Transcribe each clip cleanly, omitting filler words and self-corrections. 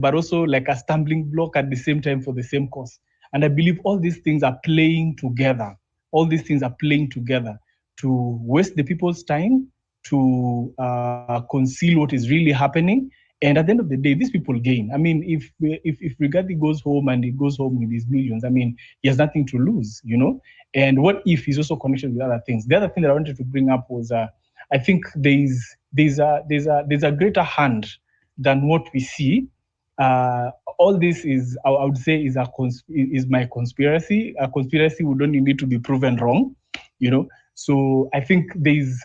but also like a stumbling block at the same time for the same cause. And I believe all these things are playing together. All these things are playing together to waste the people's time, to conceal what is really happening. And at the end of the day, these people gain. I mean, if Rigathi goes home and he goes home with his millions, I mean, he has nothing to lose, you know. And what if he's also connected with other things? The other thing that I wanted to bring up was, I think there's a greater hand than what we see. All this is, I would say, is my conspiracy. A conspiracy would only need to be proven wrong, you know. So I think there's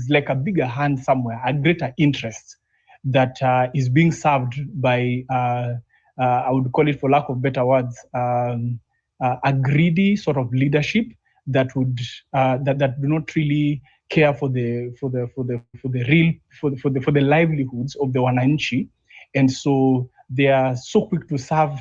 like a bigger hand somewhere, a greater interest that is being served by, I would call it, for lack of better words, a greedy sort of leadership that would that do not really care for the livelihoods of the wananchi, and so they are so quick to serve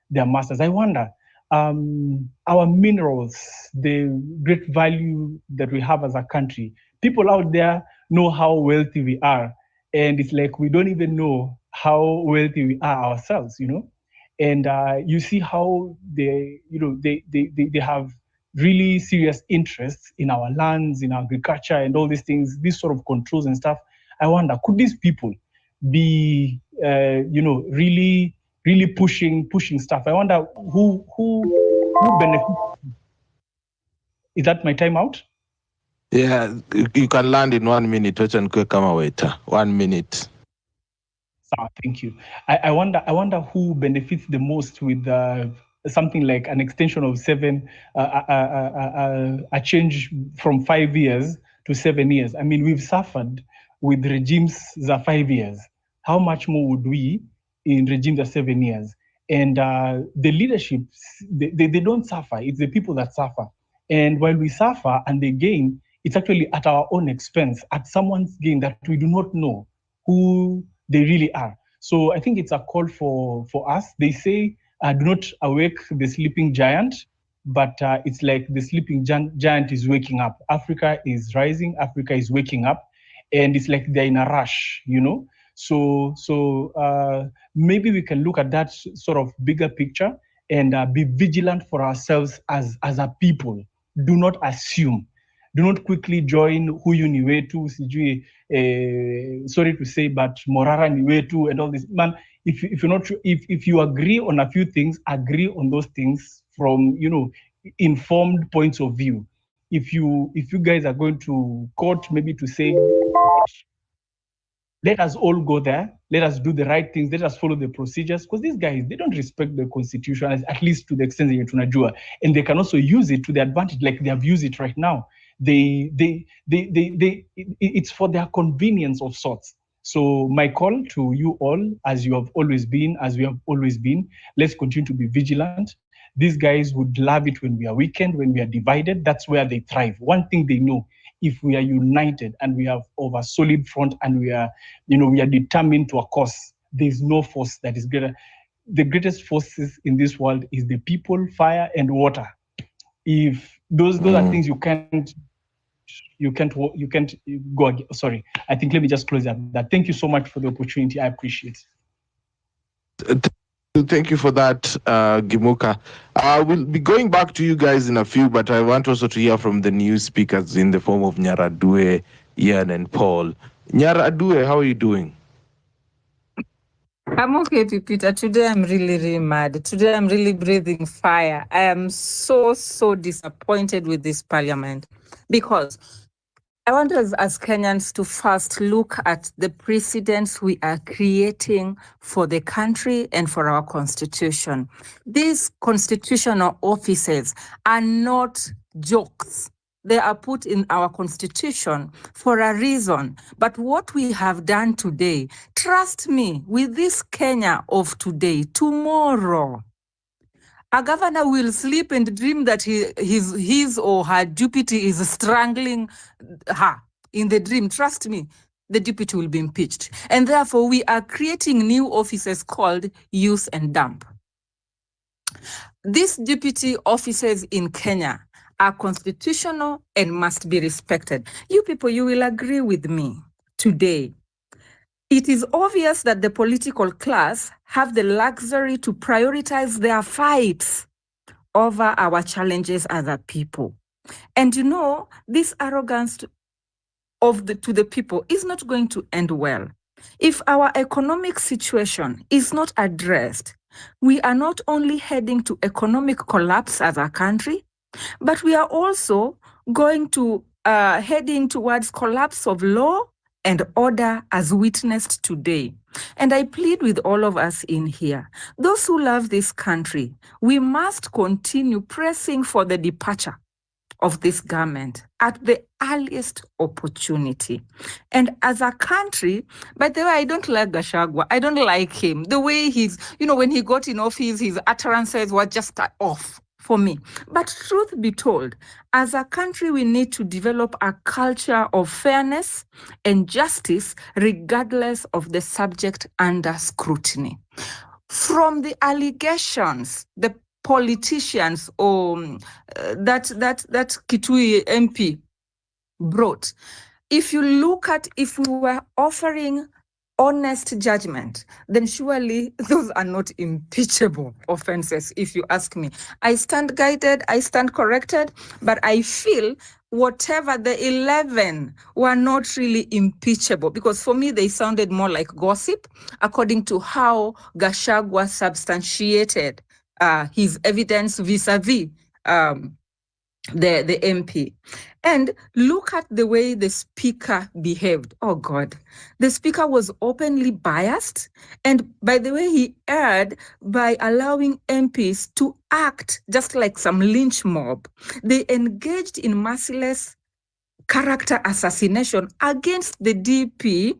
their masters. I wonder, our minerals, the great value that we have as a country, people out there know how wealthy we are, and it's like we don't even know how wealthy we are ourselves, you know. And you see how they have really serious interests in our lands, in our agriculture, and all these things, these sort of controls and stuff. I wonder, could these people be, really pushing stuff? I wonder who benefits. Is that my time out? Yeah, you can land in 1 minute. Wacha nikue kama waiter. 1 minute. Thank you. I wonder who benefits the most with something like an extension of a change from 5 years to 7 years. I mean, we've suffered with regimes that 5 years. How much more would we in regimes of 7 years? And the leadership, they don't suffer. It's the people that suffer. And while we suffer and they gain, it's actually at our own expense, at someone's gain that we do not know who they really are. So I think it's a call for us. They say, do not awake the sleeping giant, but it's like the sleeping giant is waking up. Africa is rising, Africa is waking up, and it's like they're in a rush, you know? So maybe we can look at that sort of bigger picture and be vigilant for ourselves as a people. Do not assume. Do not quickly join huyu ni wetu, sijui, sorry to say, but Morara ni wetu and all this. Man, if you agree on a few things, agree on those things from, you know, informed points of view. If you guys are going to court, maybe to say, let us all go there, let us do the right things, let us follow the procedures, because these guys, they don't respect the constitution, at least to the extent that tunajua, and they can also use it to their advantage, like they have used it right now. It's for their convenience of sorts. So my call to you all, as you have always been, as we have always been, let's continue to be vigilant. These guys would love it when we are weakened, when we are divided. That's where they thrive. One thing they know, if we are united and we have over solid front and we are determined to a cause, there's no force that is greater. The greatest forces in this world is the people, fire, and water. If those are things you can't go again. Sorry, I think let me just close that. Thank you so much for the opportunity. I appreciate it. Thank you for that, Gimuka. We'll be going back to you guys in a few, but I want also to hear from the new speakers in the form of Nyaradue, Ian, and Paul. Nyaradue, how are you doing? I'm okay, Peter. Today I'm really mad. Today I'm really breathing fire. I am so disappointed with this parliament, because I want us as Kenyans to first look at the precedents we are creating for the country and for our constitution. These constitutional offices are not jokes. They are put in our constitution for a reason. But what we have done today, trust me, with this Kenya of today, tomorrow, a governor will sleep and dream that his or her deputy is strangling her in the dream. Trust me, the deputy will be impeached. And therefore, we are creating new offices called use and dump. These deputy offices in Kenya are constitutional and must be respected. You people, you will agree with me today. It is obvious that the political class have the luxury to prioritize their fights over our challenges as a people. And this arrogance to the people is not going to end well. If our economic situation is not addressed, we are not only heading to economic collapse as a country, but we are also going to heading towards collapse of law and order as witnessed today. And I plead with all of us in here, those who love this country, we must continue pressing for the departure of this government at the earliest opportunity. And as a country, by the way, I don't like Gachagua. I don't like him. The way he's, when he got in office, his utterances were just off for me. But truth be told, as a country, we need to develop a culture of fairness and justice, regardless of the subject under scrutiny. From the allegations, the politicians or that Kitui MP brought, if you look at, if we were offering honest judgment, then surely those are not impeachable offenses, if you ask me. I stand guided, I stand corrected, but I feel whatever the 11 were not really impeachable, because for me, they sounded more like gossip, according to how Gachagua substantiated his evidence vis-a-vis the MP. And look at the way the speaker behaved. Oh God, the speaker was openly biased. And by the way, he erred by allowing MPs to act just like some lynch mob. They engaged in merciless character assassination against the DP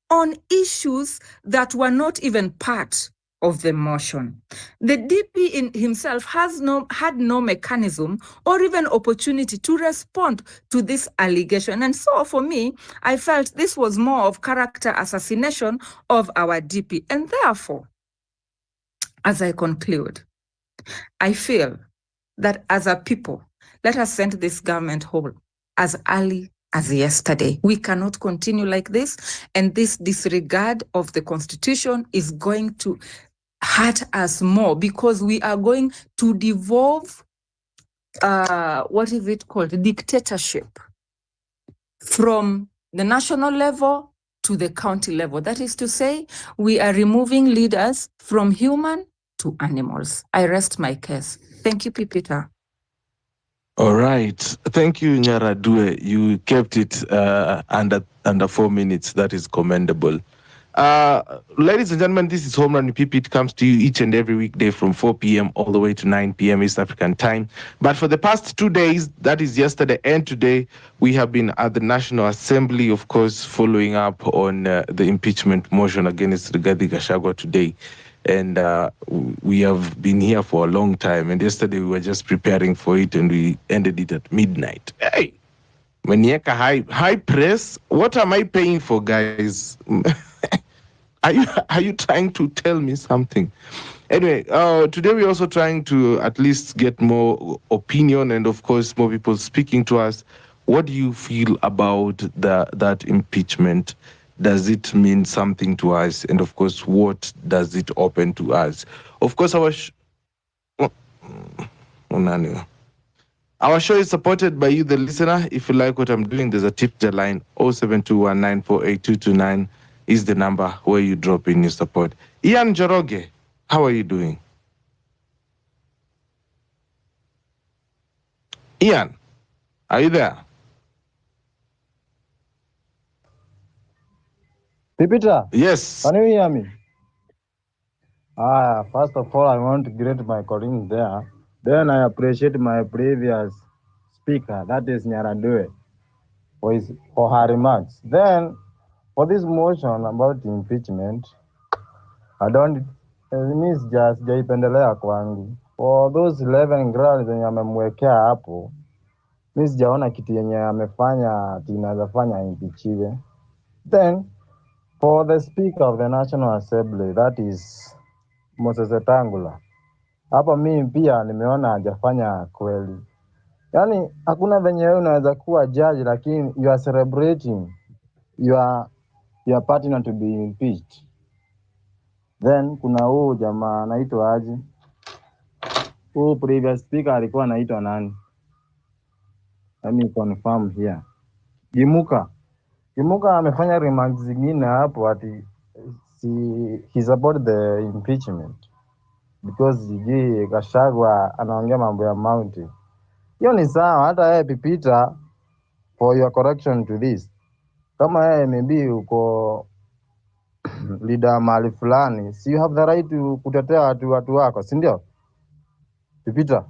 on issues that were not even part of the motion. The DP in himself had no mechanism or even opportunity to respond to this allegation. And so for me, I felt this was more of character assassination of our DP. And therefore, as I conclude, I feel that as a people, let us send this government home as early as yesterday. We cannot continue like this, and this disregard of the Constitution is going to hurt us more, because we are going to devolve, what is it called, dictatorship, from the national level to the county level. That is to say, we are removing leaders from human to animals. I rest my case. Thank you, Pipita. All right. Thank you, Nyaradue. You kept it under 4 minutes. That is commendable. Ladies and gentlemen, this is Home Run PP. It comes to you each and every weekday from 4 p.m. all the way to 9 p.m. East African time. But for the past 2 days, that is yesterday and today, we have been at the National Assembly, of course, following up on the impeachment motion against Rigathi Gachagwa today. And we have been here for a long time. And yesterday we were just preparing for it, and we ended it at midnight. Hey, Manieka high press. What am I paying for, guys? Are you trying to tell me something? Anyway, today we're also trying to at least get more opinion and, of course, more people speaking to us. What do you feel about that impeachment? Does it mean something to us? And, of course, what does it open to us? Of course, our show is supported by you, the listener. If you like what I'm doing, there's a tip line. 0721948229 is the number where you drop in your support. Ian Joroge, how are you doing? Ian, are you there? Pipita? Yes. Can you hear me? First of all, I want to greet my colleagues there. Then I appreciate my previous speaker, that is Nyaradue, for her remarks. Then, for this motion about impeachment, I don't, miss just jaipendelea kwangu. For those 11 grounds zenye amemwekea hapo, miss sijaona kitu yenye amefanya tinaweza fanya impeachiwe. Then, for the Speaker of the National Assembly, that is Moses Wetangula, hapa mimi pia nimeona hajafanya kweli. Yaani hakuna venye wewe unaweza kuwa judge lakini you are celebrating your partner to be impeached. Then kuna huu jamaa anaitwa aje, huu previous speaker alikuwa anaitwa nani? Let me confirm here. Gimuka amefanya remarks zingine hapo ati he's about the impeachment because Gachagua anaongea mambo ya mountain. Hiyo ni sawa, hata yeye Pipita, for your correction to this, kama yeye maybe uko leader mahali fulani, si you have the right to kutetea watu wako, si ndio Pipita?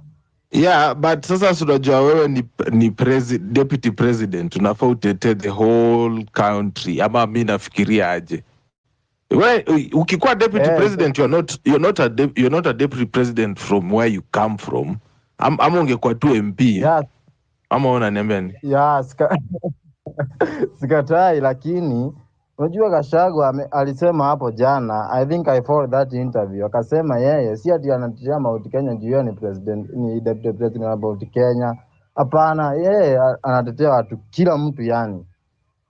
Yeah, but sasa unajua wewe ni deputy president, unafaa utetee the whole country, ama mimi nafikiria aje? Wewe ukikuwa deputy president, you're not a deputy president from where you come from. Ama ungekuwa tu MP. Yeah. Ama unaniambia nini? Yeah, sikatai, lakini unajua Gachagua alisema hapo jana, I think I followed that interview, akasema yeye si ati anatetea Mount Kenya juu yeye ni president, ni deputy president wa Mount Kenya. Hapana, yeye anatetea watu, kila mtu yani.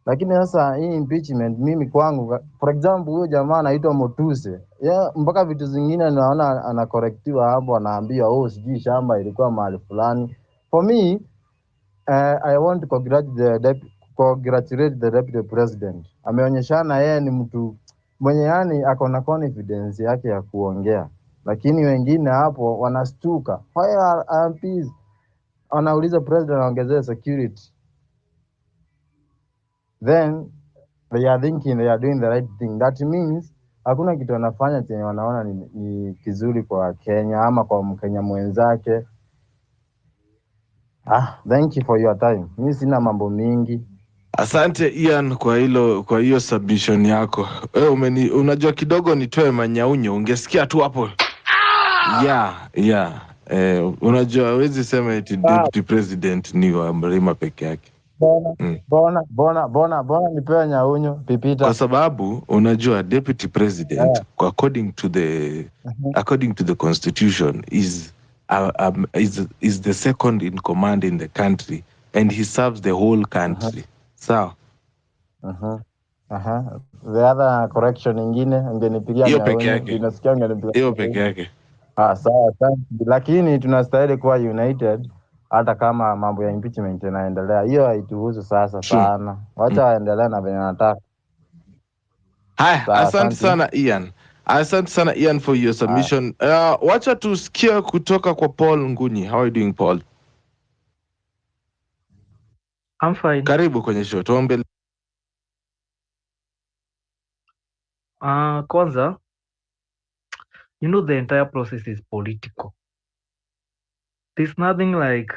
Lakini sasa hii impeachment, mimi kwangu, for example, huyo jamaa anaitwa Motuse, mpaka vitu zingine naona anakorektiwa hapo, anaambiwa sijui shamba ilikuwa mahali fulani. For me, I want to congratulate the deputy president. Ameonyeshana yeye ni mtu mwenye yani ako na confidence yake ya kuongea, lakini wengine hapo wanastuka. Why are MPs wanauliza president aongezee security, then they are thinking they are doing the right thing. That means hakuna kitu wanafanya chenye wanaona ni kizuri kwa Kenya ama kwa Mkenya mwenzake. Thank you for your time. Mimi sina mambo mingi. Asante Ian kwa hiyo submission yako. Wewe unajua kidogo nitoe manyaunyo, ungesikia tu hapo. Yeah. Unajua hawezi sema eti deputy president ni wa Mrima peke yake. Bona nipewe nyaunyo Pipita. Kwa sababu unajua deputy president according to the constitution is the second in command in the country and he serves the whole country. Sawa? The other correction ingine ungenipigia nyaunyo. Unasikia ungenipigia. Hiyo peke yake. Sawa. Lakini tunastahili kuwa united hata kama mambo ya impeachment yanaendelea. Hiyo haituhusu sasa sana. Wacha waendelee na venye wanataka. Haya, asante sana Ian for your submission. Wacha tusikie kutoka kwa Paul Nguni. How are you doing, Paul? I'm fine. Karibu kwenye show. Tuombe. Kwanza, the entire process is political. There's nothing like,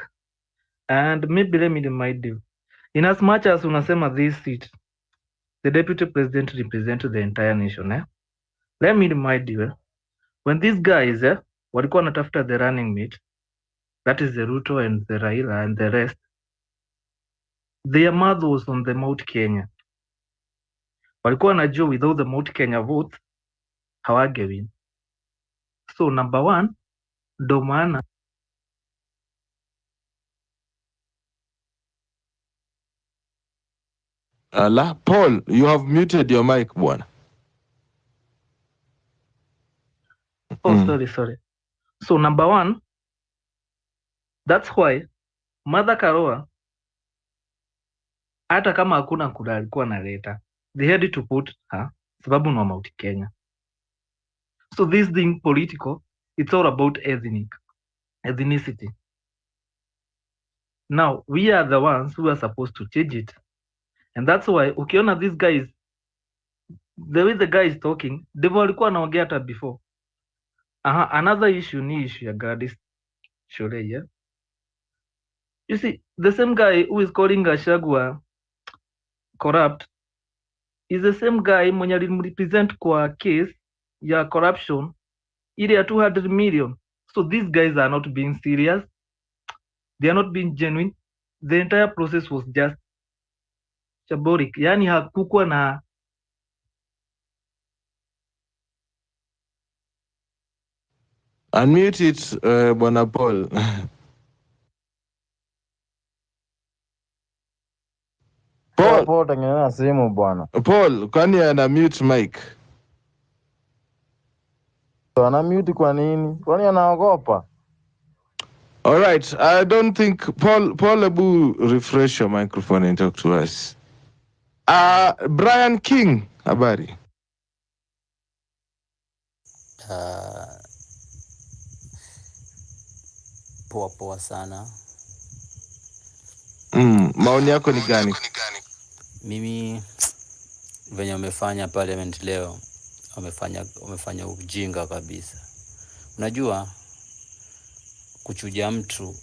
and maybe let me remind you, in as much as unasema this seat, the deputy president represents the entire nation. Let me remind you, when these guys walikuwa wanatafuta the running mate, that is the Ruto and the Raila and the rest, their mouth was on the Mount Kenya. Walikuwa wanajua without the Mount Kenya votes hawagewin. So number one, ndo maana Paul, you have muted your mic, bwana. Sorry. So number one, that's why Martha Karua, hata kama hakuna kura alikuwa analeta, they had to put her sababu ni wa Mount Kenya. So this thing political, it's all about ethnicity. Now we are the ones who are supposed to change it, and that's why ukiona these guys, the way the guy is talking, ndivyo walikuwa wanaongea hata before. Another issue ni issue ya Gladys Sholei, yeah? You see, the same guy who is calling Gachagua corrupt is the same guy mwenye alimrepresent kwa case ya corruption ile ya 200 million. So these guys are not being serious. They are not being genuine. The entire process was just shaboric. Yani hakukuwa na unmute it, bwana Paul. Paul tengeneza simu bwana. Paul, kwani ana mute mic? Anamute kwa nini? Kwani anaogopa? All right. I don't think Paul Abu, refresh your microphone and talk to us. Brian King, habari. Poa sana. Maoni yako ni gani? Mimi venye wamefanya parliament leo, wamefanya ujinga kabisa. Unajua kuchuja mtu,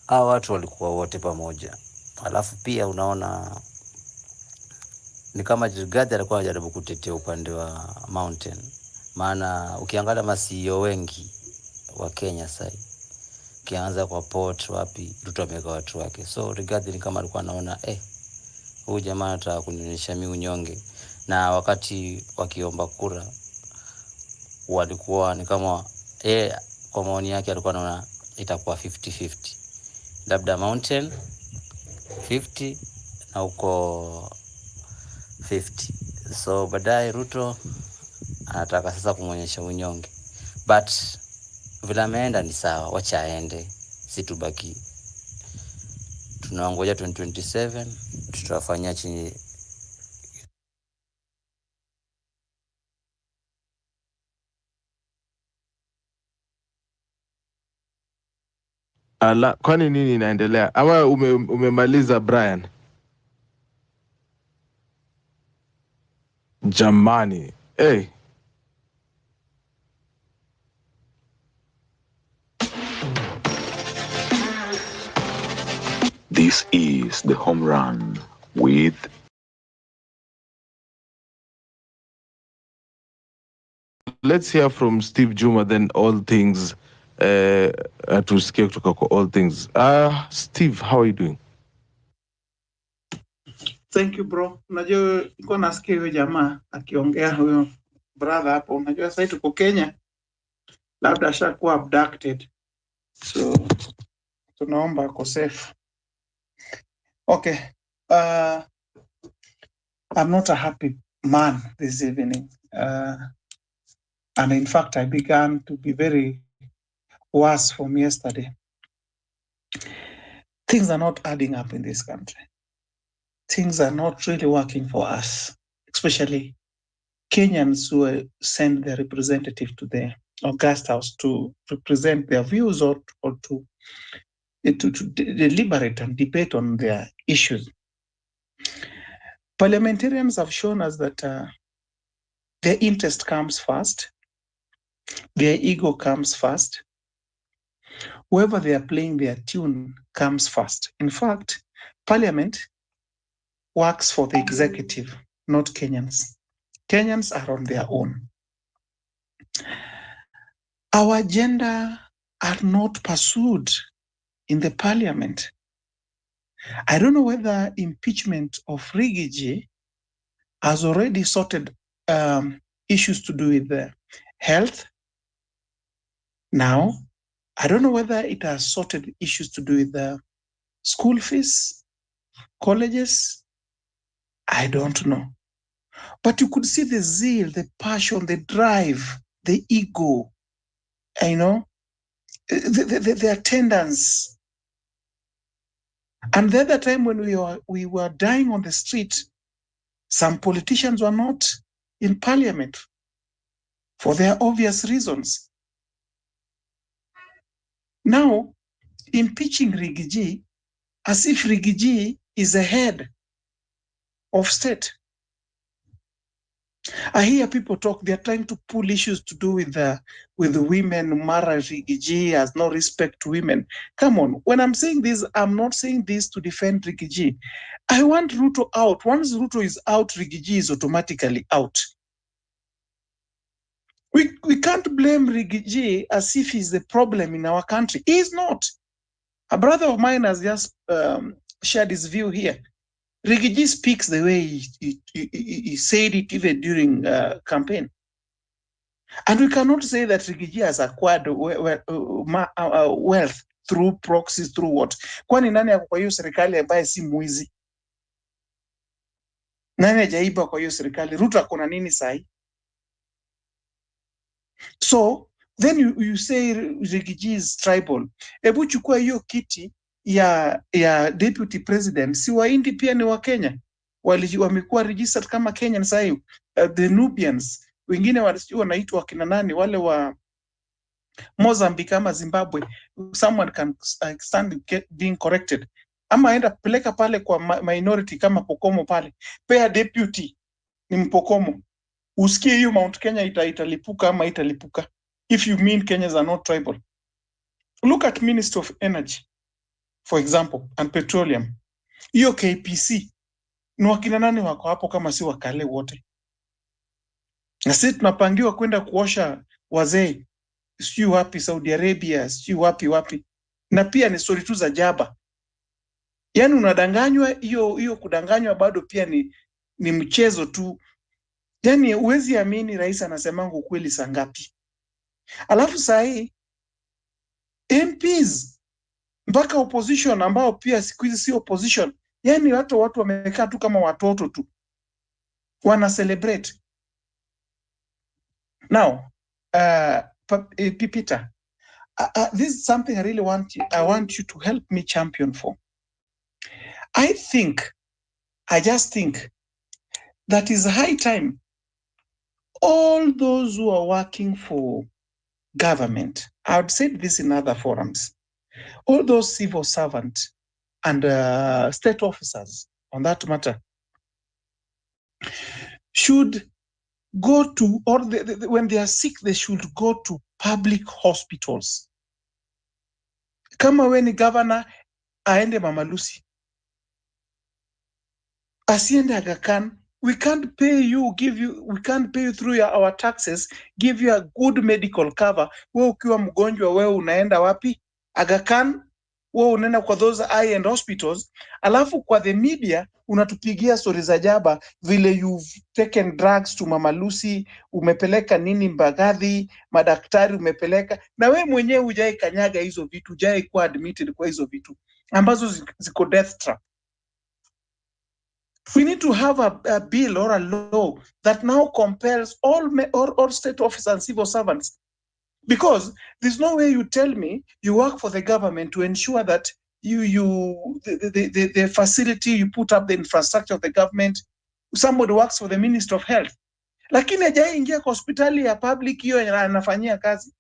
hao watu walikuwa wote pamoja. Alafu pia unaona ni kama Rigathi alikuwa anajaribu kutetea upande wa Mountain. Maana ukiangalia ma-CEO wengi wa Kenya sasa, ukianza kwa Port wapi, Ruto ameweka watu wake. So Rigathi ni kama alikuwa anaona huyu jamaa anataka kunionyesha mimi unyonge. Na wakati wakiomba kura walikuwa ni kama kwa maoni yake alikuwa anaona itakuwa 50-50. Labda Mountain 50 na uko 50. So baadaye Ruto anataka sasa kumuonyesha unyonge. But vile ameenda ni sawa, wacha aende. Si tubaki tunaongoja 2027 tutafanya chini. Kwani nini inaendelea? Ama umemaliza Brian? Jamani. Hey. This is the home run with Let's hear from Steve Juma, then all things tusikie kutoka kwa all things. Steve, how are you doing? Thank you bro. Unajua nilikuwa nasikia huyo jamaa akiongea, huyo brother hapo. Unajua sasa tuko Kenya, labda ashakuwa abducted, so tunaomba ako safe. Okay, I'm not a happy man this evening, and in fact I began to be very worse from yesterday. Things are not adding up in this country. Things are not really working for us, especially Kenyans who send their representative to the August House to represent their views or to deliberate and debate on their issues. Parliamentarians have shown us that their interest comes first, their ego comes first. Whoever they are playing their tune comes first. In fact, Parliament works for the executive, not Kenyans. Kenyans are on their own. Our agenda are not pursued in the Parliament. I don't know whether impeachment of Rigathi has already sorted issues to do with the health. Now, I don't know whether it has sorted issues to do with the school fees, colleges. I don't know. But you could see the zeal, the passion, the drive, the ego, the attendance. And the other time when we were dying on the street, some politicians were not in Parliament for their obvious reasons. Now, impeaching Rigathi as if Rigathi is the head of state. I hear people talk, they're trying to pull issues to do with the women. Mara Rigathi has no respect to women. Come on, when I'm saying this, I'm not saying this to defend Rigathi. I want Ruto out. Once Ruto is out, Rigathi is automatically out. We can't blame Rigathi as if he's the problem in our country. He's not. A brother of mine has just shared his view here. Rigathi speaks the way he said it even during campaign. And we cannot say that Rigathi has acquired wealth through proxies, through what? Kwani nani yako kwa hiyo serikali ambaye si mwizi? Nani hajaiba kwa hiyo serikali? Ruto akona nini sahi? So then you say Rigiji is tribal. Ebu chukua hiyo kiti ya deputy president, si Wahindi pia ni wa Kenya, wamekuwa registered kama Kenyan sasa. The Nubians wengine wanaitwa kina nani, wale wa Mozambique ama Zimbabwe. Someone can stand being corrected, ama aenda peleka pale kwa minority kama Pokomo pale, pea deputy ni Mpokomo, usikie hiyo Mount Kenya italipuka ama italipuka, if you mean Kenyans are not tribal. Look at Minister of Energy, for example, and Petroleum. Hiyo KPC ni wakina nani wako hapo kama si wakale wote? Na sisi tunapangiwa kwenda kuosha wazee sijui wapi Saudi Arabia, sijui wapi. Na pia ni story tu za jaba. Yaani unadanganywa, hiyo kudanganywa bado pia ni mchezo tu. Yaani huwezi amini rais anasemanga ukweli saa ngapi. Alafu saa hii MPs mpaka opposition ambao pia siku hizi si opposition, yaani watu wamekaa tu kama watoto tu wana celebrate. Now Peter, this is something I really want you to help me champion for. I just think that is high time all those who are working for government, I would say this in other forums, all those civil servants and state officers on that matter should go to, or when they are sick, they should go to public hospitals. Kama we ni governor, aende Mama Lucy, asiende Aga Khan. We can't pay you through our taxes, give you a good medical cover. Wewe ukiwa mgonjwa, wewe unaenda wapi? Aga Khan. Wewe unaenda kwa those high-end hospitals, alafu kwa the media unatupigia stories za jaba vile you've taken drugs to Mama Lucy, umepeleka nini Mbagathi, madaktari umepeleka, na wewe mwenyewe hujai kanyaga hizo vitu, hujai kuwa admitted kwa hizo vitu ambazo ziko death trap. We need to have a bill or a law that now compels all state officers and civil servants. Because there's no way you tell me you work for the government to ensure that the facility, you put up the infrastructure of the government. Somebody works for the Minister of Health, lakini hajaingia kwa hospitali ya public hiyo anafanyia kazi.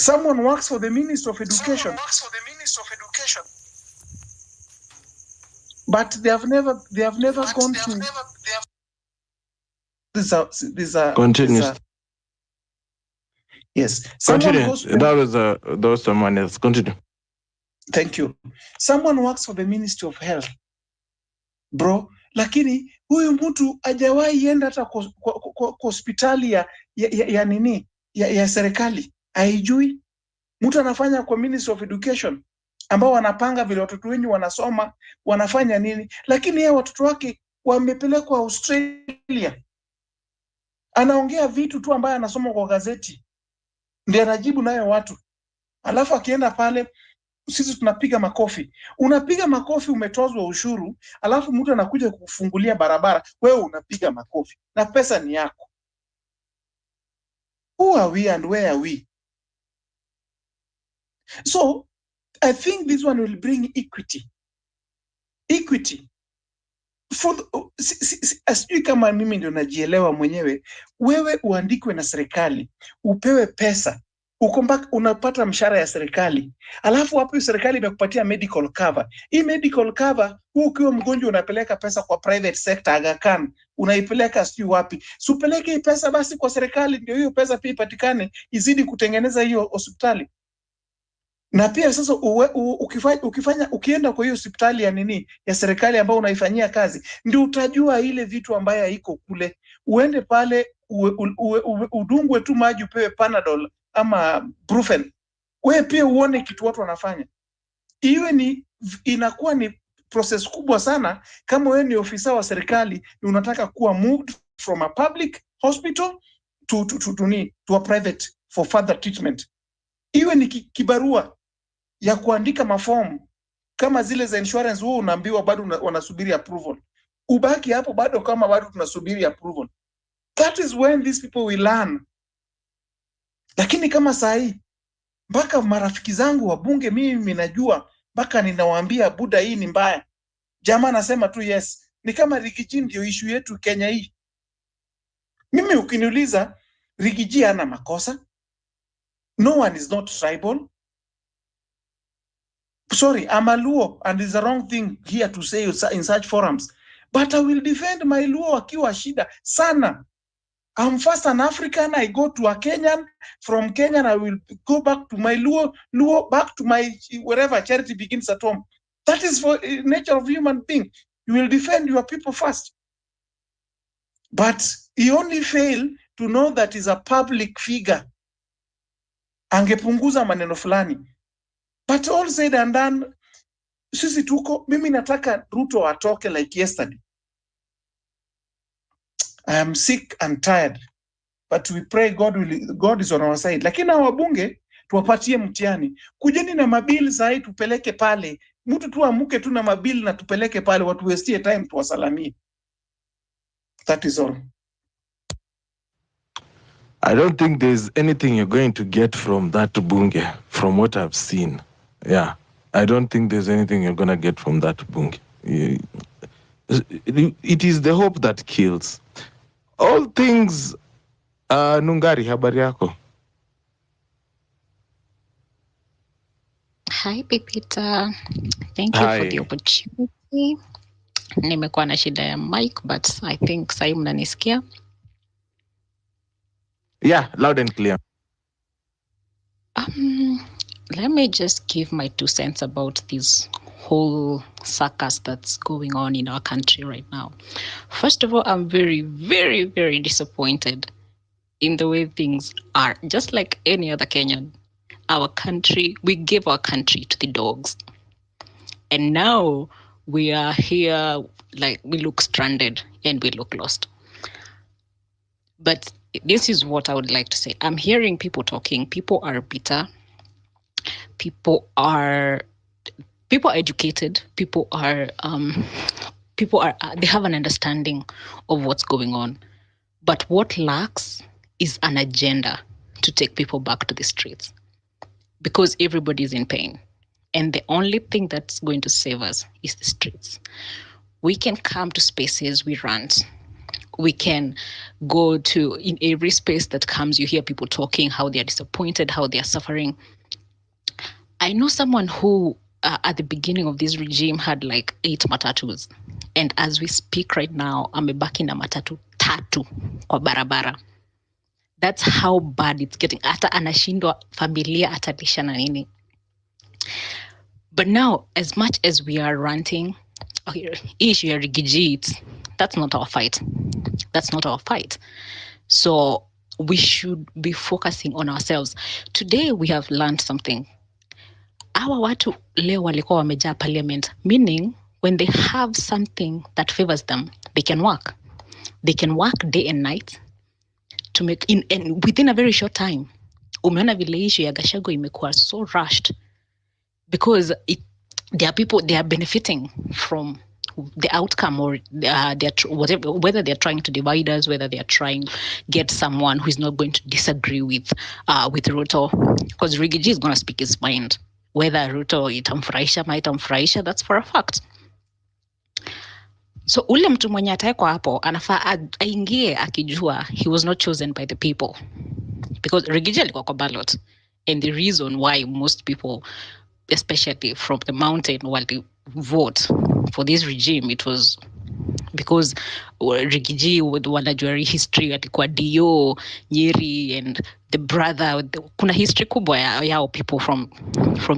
Someone works for the Minister of Education. But they have never gone to. These are continuous. Yes. Continue. That was someone else. Continue. Thank you. Someone works for the Ministry of Health, bro. Lakini huyu mtu hajawahi enda hata kwa hospitali ya nini ya serikali, haijui. Mtu anafanya kwa Ministry of Education, ambao wanapanga vile watoto wengi wanasoma, wanafanya nini, lakini yeye watoto wake wamepelekwa Australia. Anaongea vitu tu ambaye anasoma kwa gazeti, ndiye anajibu nayo watu. Alafu akienda pale, sisi tunapiga makofi. Unapiga makofi, umetozwa ushuru, alafu mtu anakuja kufungulia barabara, wewe unapiga makofi na pesa ni yako. Who are we and where are we? So I think this one will bring equity. Asijui kama mimi ndio najielewa mwenyewe. Wewe uandikwe na serikali, upewe pesa, unapata mshahara ya serikali, alafu hapo serikali imekupatia medical cover. Hii medical cover, ukiwa mgonjwa unapeleka pesa kwa private sector, Aga Khan, unaipeleka sijui wapi. Supeleke hii pesa basi kwa serikali, ndio hiyo pesa pia ipatikane, izidi kutengeneza hiyo hospitali. Na pia sasa ukienda kwa hiyo hospitali ya nini ya serikali ambayo unaifanyia kazi, ndio utajua ile vitu ambayo haiko kule. Uende pale udungwe tu maji, upewe Panadol ama Brufen, wewe pia uone kitu watu wanafanya. Iwe inakuwa ni process kubwa sana. Kama wewe ni ofisa wa serikali, unataka kuwa moved from a public hospital to a private for further treatment, iwe ni kibarua ya kuandika mafomu kama zile za insurance, wewe unaambiwa bado wanasubiri approval, ubaki hapo bado kama bado tunasubiri approval. That is when these people will learn Lakini kama saa hii mpaka marafiki zangu wabunge mimi najua, mpaka ninawaambia Buda hii ni mbaya, jamaa anasema tu yes. Ni kama Rigiji ndio issue yetu Kenya hii. Mimi ukiniuliza, Rigiji hana makosa. No one is not tribal. Sorry, I'm a Luo, and it's the wrong thing here to say in such forums. But I will defend my Luo akiwa shida sana. I'm first an African, I go to a Kenyan, from Kenyan I will go back to my Luo, back to my wherever charity begins at home. That is for nature of human being. You will defend your people first. But he only failed to know that he's a public figure. Angepunguza maneno fulani. But all said and done, sisi tuko, mimi nataka Ruto atoke like yesterday. I am sick and tired. But we pray God is on our side. Lakini na wabunge tuwapatie mtihani. Kujeni na mabili sahi tupeleke pale. Mtu tu amuke tu na mabili na tupeleke pale, watu wastie time tuwasalamie. That is all. I don't think there's anything you're going to get from that bunge, from what I've seen. Yeah, I don't think there's anything you're going to get from that bunge. It is the hope that kills. All things, Nungari, habari yako? Hi, Pipita. Thank you for the opportunity. Nimekuwa na shida ya mic, but I think sahi mnanisikia. Yeah, loud and clear. Let me just give my 2 cents about this whole circus that's going on in our country right now. First of all, I'm very, very, very disappointed in the way things are. Just like any other Kenyan, our country, we gave our country to the dogs. And now we are here, like we look stranded and we look lost. But this is what I would like to say. I'm hearing people talking. People are bitter. People are educated. People are they have an understanding of what's going on. But what lacks is an agenda to take people back to the streets, because everybody's in pain. And the only thing that's going to save us is the streets. We can come to spaces, we rant. We can go to, in every space that comes, you hear people talking, how they are disappointed, how they are suffering. I know someone who, at the beginning of this regime, had like 8 matatus. And as we speak right now, amebaki na matatu 3 kwa barabara. That's how bad it's getting. Hata anashindwa familia atalisha na nini. But now, as much as we are ranting, issue ya Rigiji, that's not our fight. That's not our fight. So we should be focusing on ourselves. Today we have learned something. Hawa watu leo walikuwa wamejaa parliament, meaning when they have something that favors them, they can work. They can work day and night to make and within a very short time. Umeona vile issue ya Gachagwa imekuwa so rushed, because there are people, they are benefiting from the outcome, or whatever, whether they're trying to divide us, whether they're trying to get someone who is not going to disagree with Ruto, because Rigiji is going to speak his mind. Whether Ruto itamfurahisha ma itamfurahisha, that's for a fact. So ule mtu mwenye ataekwa hapo anafaa aingie akijua he was not chosen by the people, because Rigiji alikuwa kwa ballot, and the reason why most people, especially from the mountain, while they vote for this regime, it was because Rigiji, wanajua history, alikuwa Dio, Nyeri, and the brother, kuna history kubwa yao people from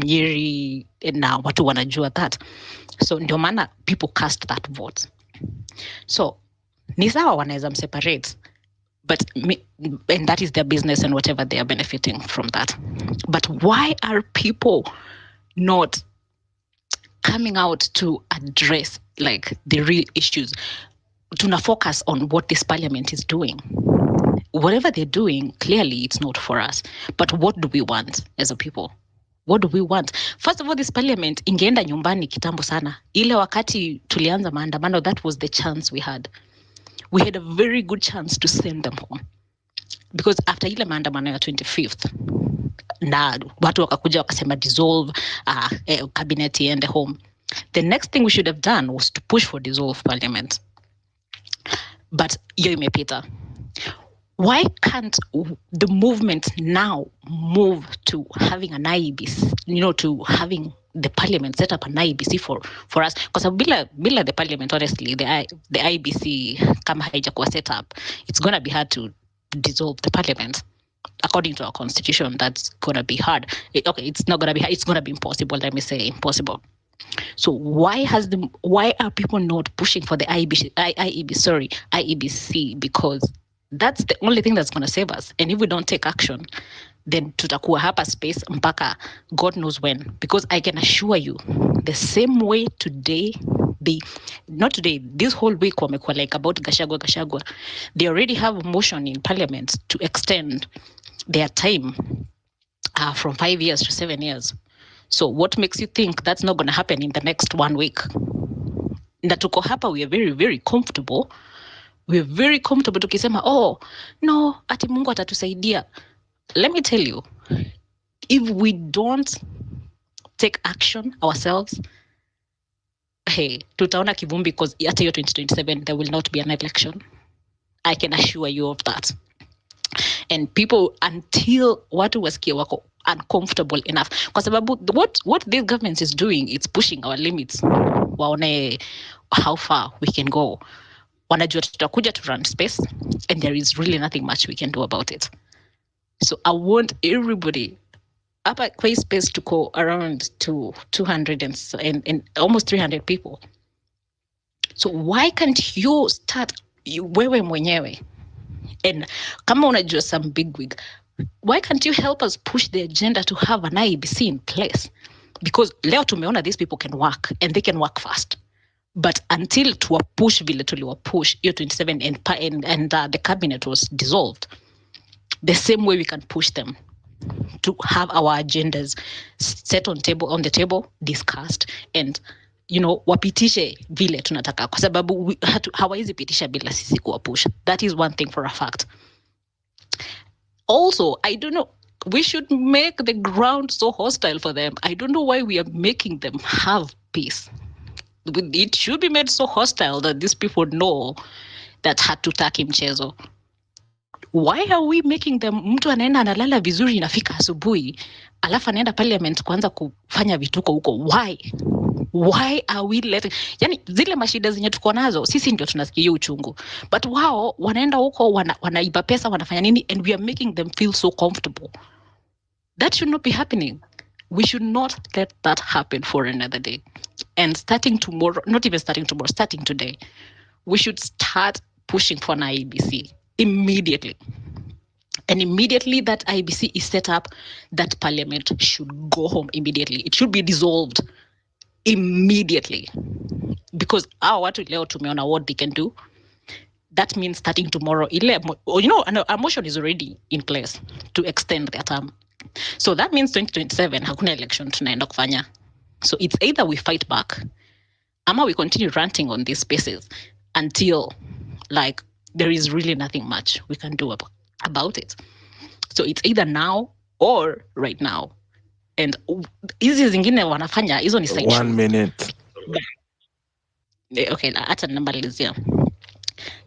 Nyeri, and now watu wanajua that. So ndio maana people cast that vote. So ni sawa wanaweza mseparate, and that is their business and whatever they are benefiting from that. But why are people not coming out to address like the real issues? Tuna focus on what this parliament is doing. Whatever they're doing, clearly it's not for us. But what do we want as a people? What do we want? First of all, this parliament ingeenda nyumbani kitambo sana. Ile wakati tulianza maandamano, that was the chance we had. We had a very good chance to send them home. because after ile maandamano ya 25th na watu wakakuja wakasema dissolve cabinet iende home, the next thing we should have done was to push for dissolve parliament, but hiyo imepita. Why can't the movement now move to having an IEBC, to having the parliament set up an IEBC for us? Because bila the parliament, honestly, the IEBC kama haijakuwa set up, it's going to be hard to dissolve the parliament. According to our constitution, that's going to be hard. It's not going to be hard. It's going to be impossible. Let me say impossible. So why are people not pushing for the IEBC? Because that's the only thing that's going to save us. And if we don't take action, then tutakuwa hapa space mpaka God knows when. Because I can assure you, the same way today, not today, this whole week wamekuwa like about Gachagwa, they already have a motion in parliament to extend their time from 5 years to 7 years. So what makes you think that's not going to happen in the next 1 week? Na tuko hapa, we are very, very comfortable. We are very comfortable tukisema, oh, no, ati Mungu atatusaidia. Let me tell you, if we don't take action ourselves, hey, tutaona kivumbi, because at year 2027, there will not be an election. I can assure you of that. And people, until watu wasikia wako uncomfortable enough, kwa sababu what this government is doing, it's pushing our limits. Waone how far we can go. Wanajua tutakuja to run space, and there is really nothing much we can do about it. So I want everybody up at Quay space to go around to 200 and almost 300 people. So why can't you start wewe mwenyewe? And kama unajua some bigwig, why can't you help us push the agenda to have an IEBC in place? Because leo tumeona these people can work, and they can work fast. But until tuwa push vile tuliwa push year 27 and the cabinet was dissolved, the same way we can push them to have our agendas set on the table, discussed, and wapitishe vile tunataka, kwa sababu hawaizi pitisha bila sisi kuwa push. That is one thing for a fact. Also, I don't know, we should make the ground so hostile for them. I don't know why we are making them have peace. It should be made so hostile that these people know that hatutaki mchezo. Why are we making them, mtu anaenda analala vizuri inafika asubuhi, alafu anaenda parliament kuanza kufanya vituko huko? Why are we letting, yani zile mashida zenye tuko nazo sisi ndio tunasikia uchungu, but wao wanaenda huko wanaiba pesa, wanafanya nini, and we are making them feel so comfortable. That should not be happening. We should not let that happen for another day. And starting tomorrow, not even starting tomorrow, starting today, we should start pushing for an IEBC immediately. And immediately that IEBC is set up, that parliament should go home immediately. It should be dissolved immediately. Because our watu leo tumeona what they can do. That means starting tomorrow, a motion is already in place to extend their term. So that means 2027, hakuna election tunaenda kufanya. So it's either we fight back, ama we continue ranting on these spaces until there is really nothing much we can do about it. So it's either now or right now. And hizi zingine wanafanya, hizo ni side 1 minute. Okay, hata namalizia.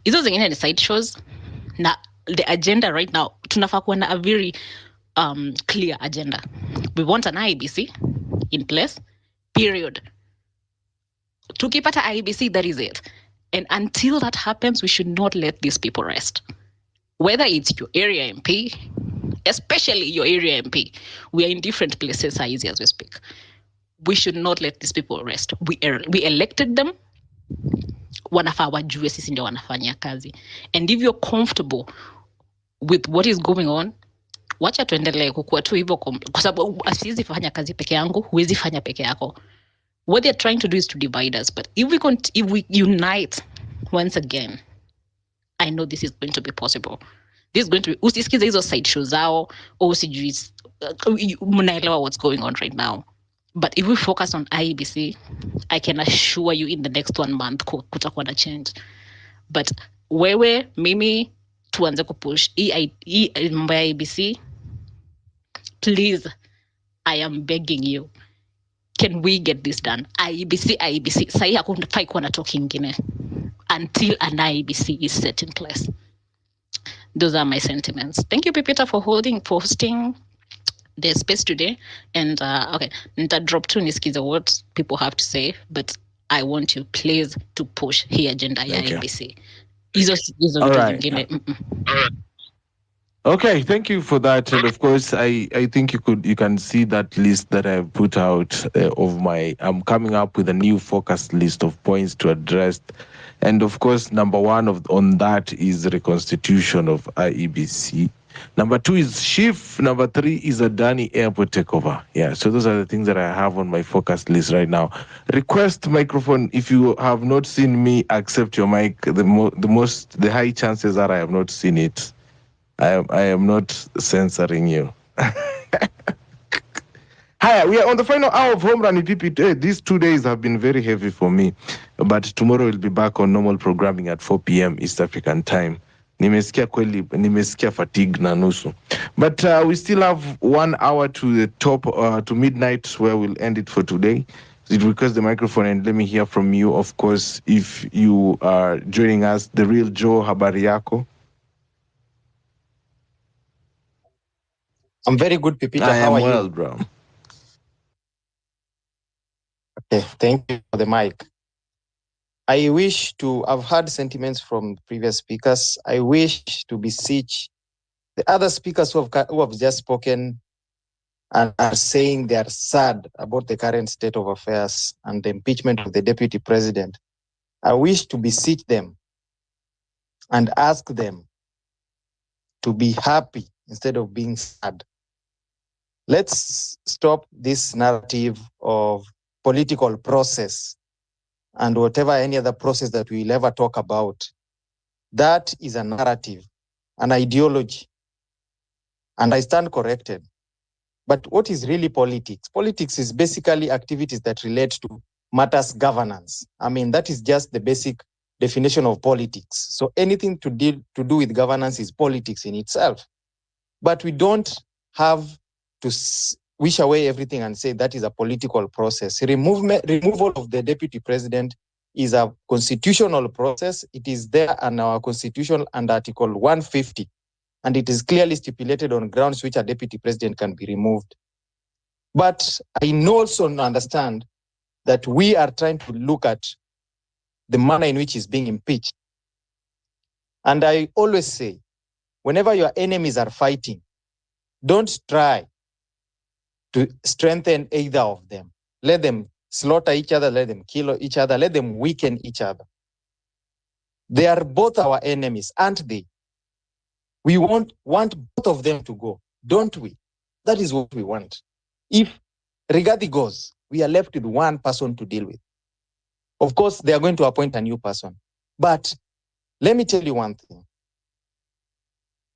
Hizo zingine ni side shows. Na the agenda right now, tunafaa kuwa na a very clear agenda. We want an IEBC in place, period. Tukipata IEBC, that is it. And until that happens, we should not let these people rest. Whether it's your area MP, especially your area MP, we are in different places as we speak. We should not let these people rest. We elected them. Wanafaa wajue sisi ndio wanafanya kazi. And if you're comfortable with what is going on, wacha tuendelee kukua tu hivyo, kwa sababu asiwezi fanya kazi peke yangu, huwezi fanya peke yako. What they're trying to do is to divide us. But if we unite once again, I know this is going to be possible. This is going to be, usisikize hizo side shows zao, sijui mnaelewa what's going on right now. But if we focus on IEBC, I can assure you in the next 1 month kutakuwa na change. But wewe, mimi, tuanze kupush mambo ya IEBC. Please, I am begging you, can we get this done? IEBC. Sahi hakufai kuwa na talk ingine until an IEBC is set in place. Those are my sentiments. Thank you, Pipita, for hosting the space today. And okay, nita drop two nisikize what people have to say, but I want you please to push hii agenda ya IEBC. Hizo All vitu right. zingine. Okay, thank you for that. And of course, I think you can see that list that I've put out I'm coming up with a new focused list of points to address. And of course, number one on that is the reconstitution of IEBC. Number two is SHIF. Number three is Adani airport takeover. Yeah, so those are the things that I have on my focused list right now. Request microphone. If you have not seen me accept your mic, the high chances are I have not seen it. I am not censoring you. Hi, we are on the final hour of Home Run with PPT. These 2 days have been very heavy for me, but tomorrow we'll be back on normal programming at 4 p.m. East African time. Nimesikia fatigue na nusu. But we still have 1 hour to the top, to midnight, where we'll end it for today. It request the microphone and let me hear from you. Of course, if you are joining us, the real Joe, habari yako? I'm very good, Pipita. How are well, you? Bro. Okay, thank you for the mic. I've heard sentiments from previous speakers. I wish to beseech the other speakers who have just spoken and are saying they are sad about the current state of affairs and the impeachment of the deputy president. I wish to beseech them and ask them to be happy instead of being sad. Let's stop this narrative of political process and whatever any other process that we'll ever talk about. That is a narrative, an ideology, and I stand corrected. But what is really politics? Politics is basically activities that relate to matters governance. I mean, that is just the basic definition of politics. So anything to do with governance is politics in itself. But we don't have to wish away everything and say that is a political process. Removal of the deputy president is a constitutional process. It is there in our constitution under Article 150, and it is clearly stipulated on grounds which a deputy president can be removed. But I also understand that we are trying to look at the manner in which he's being impeached. And I always say, whenever your enemies are fighting, don't try to strengthen either of them. Let them slaughter each other, let them kill each other, let them weaken each other. They are both our enemies, aren't they? We want both of them to go, don't we? That is what we want. If Rigathi goes, we are left with one person to deal with. Of course, they are going to appoint a new person. But let me tell you one thing.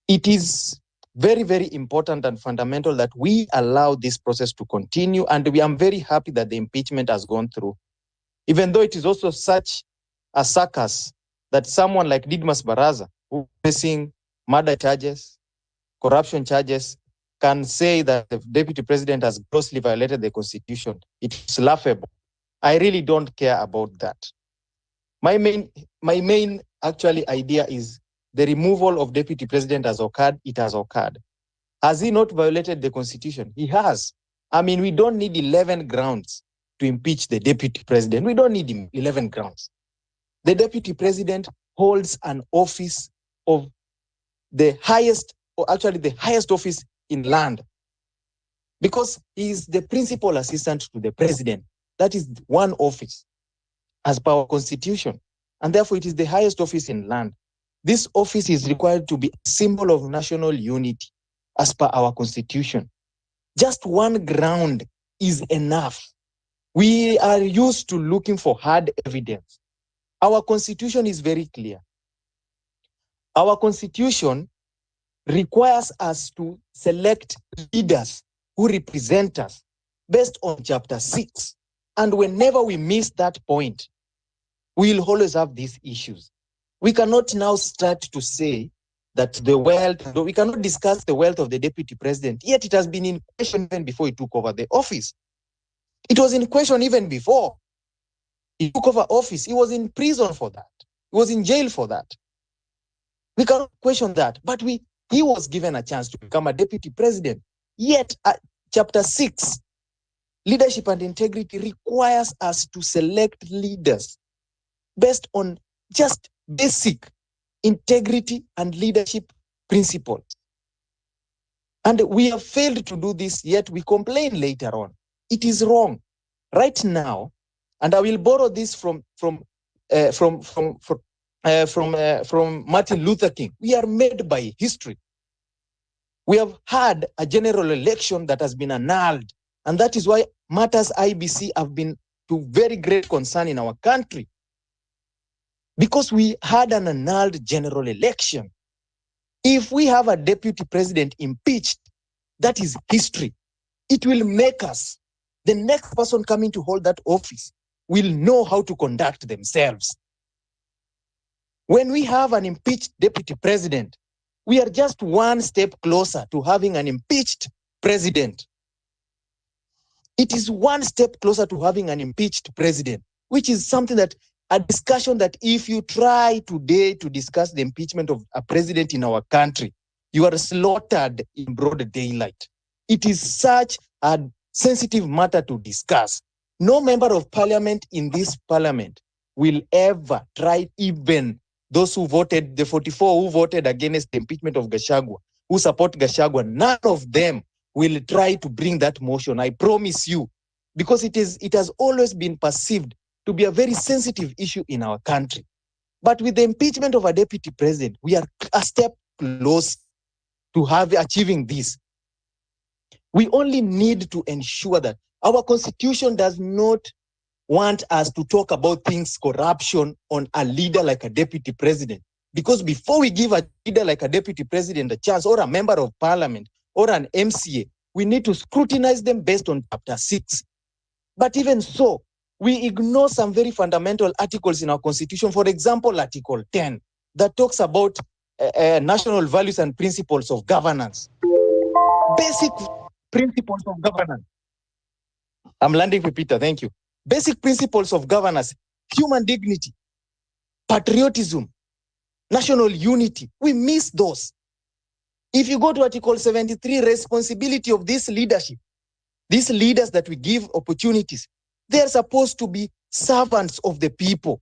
It is very, very important and fundamental that we allow this process to continue. And I'm very happy that the impeachment has gone through. Even though it is also such a circus that someone like Didmas Baraza, who is facing murder charges, corruption charges, can say that the deputy president has grossly violated the constitution. It's laughable. I really don't care about that. My main actually idea is the removal of deputy president has occurred. It has occurred. Has he not violated the constitution? He has. I mean, we don't need 11 grounds to impeach the deputy president. We don't need 11 grounds. The deputy president holds an office of the highest, or actually the highest office in land, because he is the principal assistant to the president. That is one office as per our constitution. And therefore it is the highest office in land. This office is required to be a symbol of national unity as per our constitution. Just one ground is enough. We are used to looking for hard evidence. Our constitution is very clear. Our constitution requires us to select leaders who represent us based on chapter 6. And whenever we miss that point, we will always have these issues. We cannot now start to say that the wealth, we cannot discuss the wealth of the deputy president, yet it has been in question even before he took over the office. It was in question even before he took over office. He was in prison for that. He was in jail for that. We cannot question that, but he was given a chance to become a deputy president. Yet, chapter 6, leadership and integrity requires us to select leaders based on just basic integrity and leadership principles. And we have failed to do this, yet we complain later on. It is wrong. Right now, and I will borrow this from Martin Luther King. We are made by history. We have had a general election that has been annulled, and that is why matters IBC have been to very great concern in our country, because we had an annulled general election. If we have a deputy president impeached, that is history. It will make us, the next person coming to hold that office will know how to conduct themselves. When we have an impeached deputy president, we are just one step closer to having an impeached president. It is one step closer to having an impeached president, which is something that, a discussion that if you try today to discuss the impeachment of a president in our country, you are slaughtered in broad daylight. It is such a sensitive matter to discuss. No member of parliament in this parliament will ever try, even those who voted, the 44 who voted against the impeachment of Gachagua, who support Gachagua, none of them will try to bring that motion. I promise you, because it has always been perceived to be a very sensitive issue in our country. But with the impeachment of a deputy president, we are a step close to achieving this. We only need to ensure that our constitution does not want us to talk about things, corruption, on a leader like a deputy president. Because before we give a leader like a deputy president a chance, or a member of parliament, or an MCA, we need to scrutinize them based on chapter 6. But even so, we ignore some very fundamental articles in our constitution. For example, Article 10, that talks about national values and principles of governance. Basic principles of governance. I'm landing with Peter, thank you. Basic principles of governance: human dignity, patriotism, national unity. We miss those. If you go to Article 73, responsibility of this leadership, these leaders that we give opportunities, they are supposed to be servants of the people,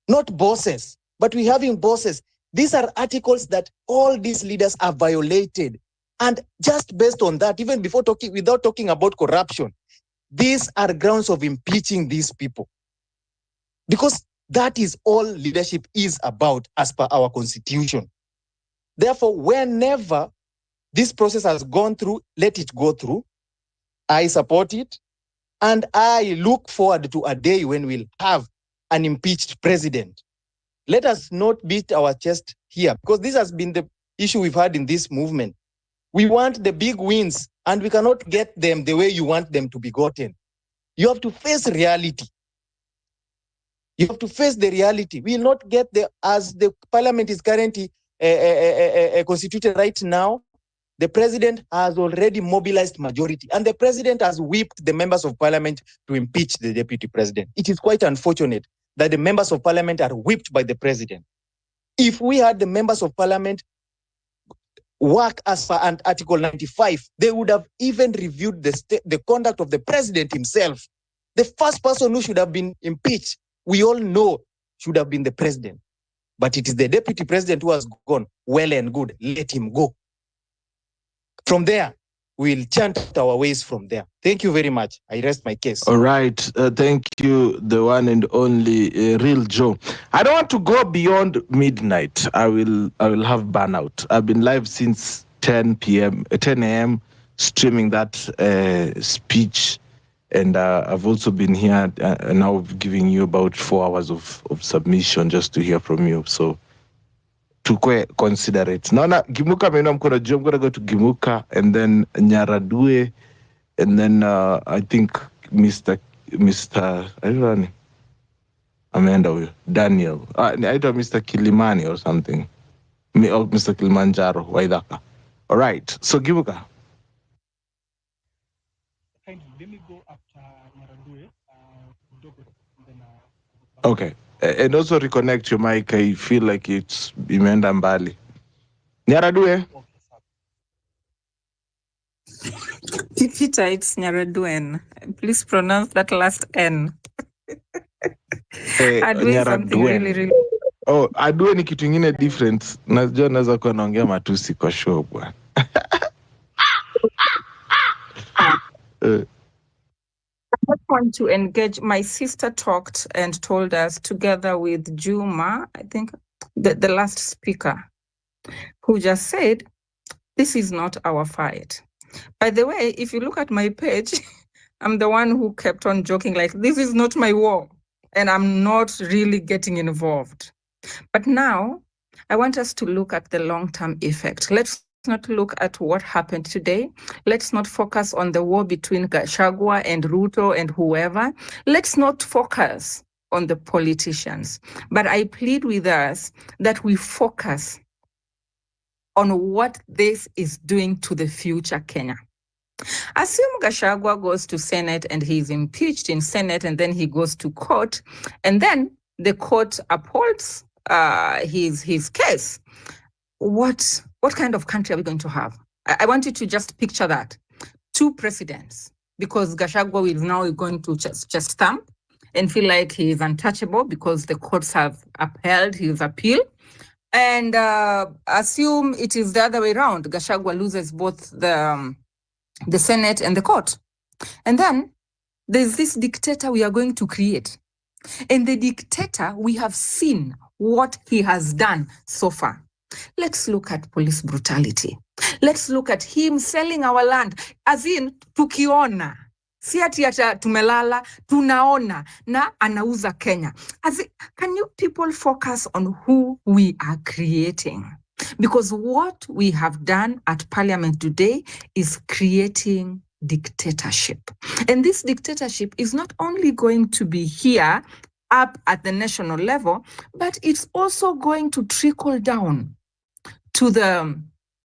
not bosses. But we having bosses. These are articles that all these leaders are violated. And just based on that, even before without talking about corruption, these are grounds of impeaching these people. Because that is all leadership is about as per our constitution. Therefore, whenever this process has gone through, let it go through. I support it. And I look forward to a day when we'll have an impeached president. Let us not beat our chest here, because this has been the issue we've had in this movement. We want the big wins, and we cannot get them the way you want them to be gotten. You have to face reality. You have to face the reality. We will not get there as the parliament is currently constituted right now. The president has already mobilized majority, and the president has whipped the members of parliament to impeach the deputy president. It is quite unfortunate that the members of parliament are whipped by the president. If we had the members of parliament work as per Article 95, they would have even reviewed the conduct of the president himself. The first person who should have been impeached, we all know, should have been the president. But it is the deputy president who has gone. Well and good, let him go. From there, we'll chant our ways from there. Thank you very much. I rest my case. All right. Thank you, the one and only Real Joe. I don't want to go beyond midnight. I will have burnout. I've been live since 10 a.m. streaming that speech. And I've also been here now giving you about 4 hours of submission just to hear from you. So tukwe considerate. Naona Gimuka ameinua mkono juu. I'm going to go to Gimuka and then Nyaradue and then I think Mr. I don't know. Ameenda huyo Daniel. Aitwa Mr. Kilimani or something. Mr. Kilimanjaro Waithaka. All right, so Gibuka. Kindly, let me go after Nyaradue, Okay, and also reconnect your mic. I feel like it's imeenda mbali. Nyaradue. Peter, it's Nyaraduen. Please pronounce that last N. Adue is something really, really. Oh, adue ni kitu ingine different. Najua naweza kuwa naongea matusi kwa show bwana. I want to engage. My sister talked and told us, together with Juma, I think the last speaker, who just said, this is not our fight. By the way, if you look at my page, I'm the one who kept on joking, like, this is not my war, and I'm not really getting involved. But now, I want us to look at the long-term effect. Let's not look at what happened today. Let's not focus on the war between Gachagua and Ruto and whoever. Let's not focus on the politicians. But I plead with us that we focus on what this is doing to the future Kenya. Assume Gachagua goes to Senate and he's impeached in Senate, and then he goes to court, and then the court upholds his case. What kind of country are we going to have? I want you to just picture that. 2 presidents, because Gachagua is now going to just stamp and feel like he is untouchable because the courts have upheld his appeal. And assume it is the other way around. Gachagua loses both the Senate and the court. And then there's this dictator we are going to create. And the dictator, we have seen what he has done so far. Let's look at police brutality. Let's look at him selling our land, as in tukiona. Si ati ata tumelala, tunaona na anauza Kenya. Can you people focus on who we are creating? Because what we have done at Parliament today is creating dictatorship. And this dictatorship is not only going to be here up at the national level, but it's also going to trickle down to the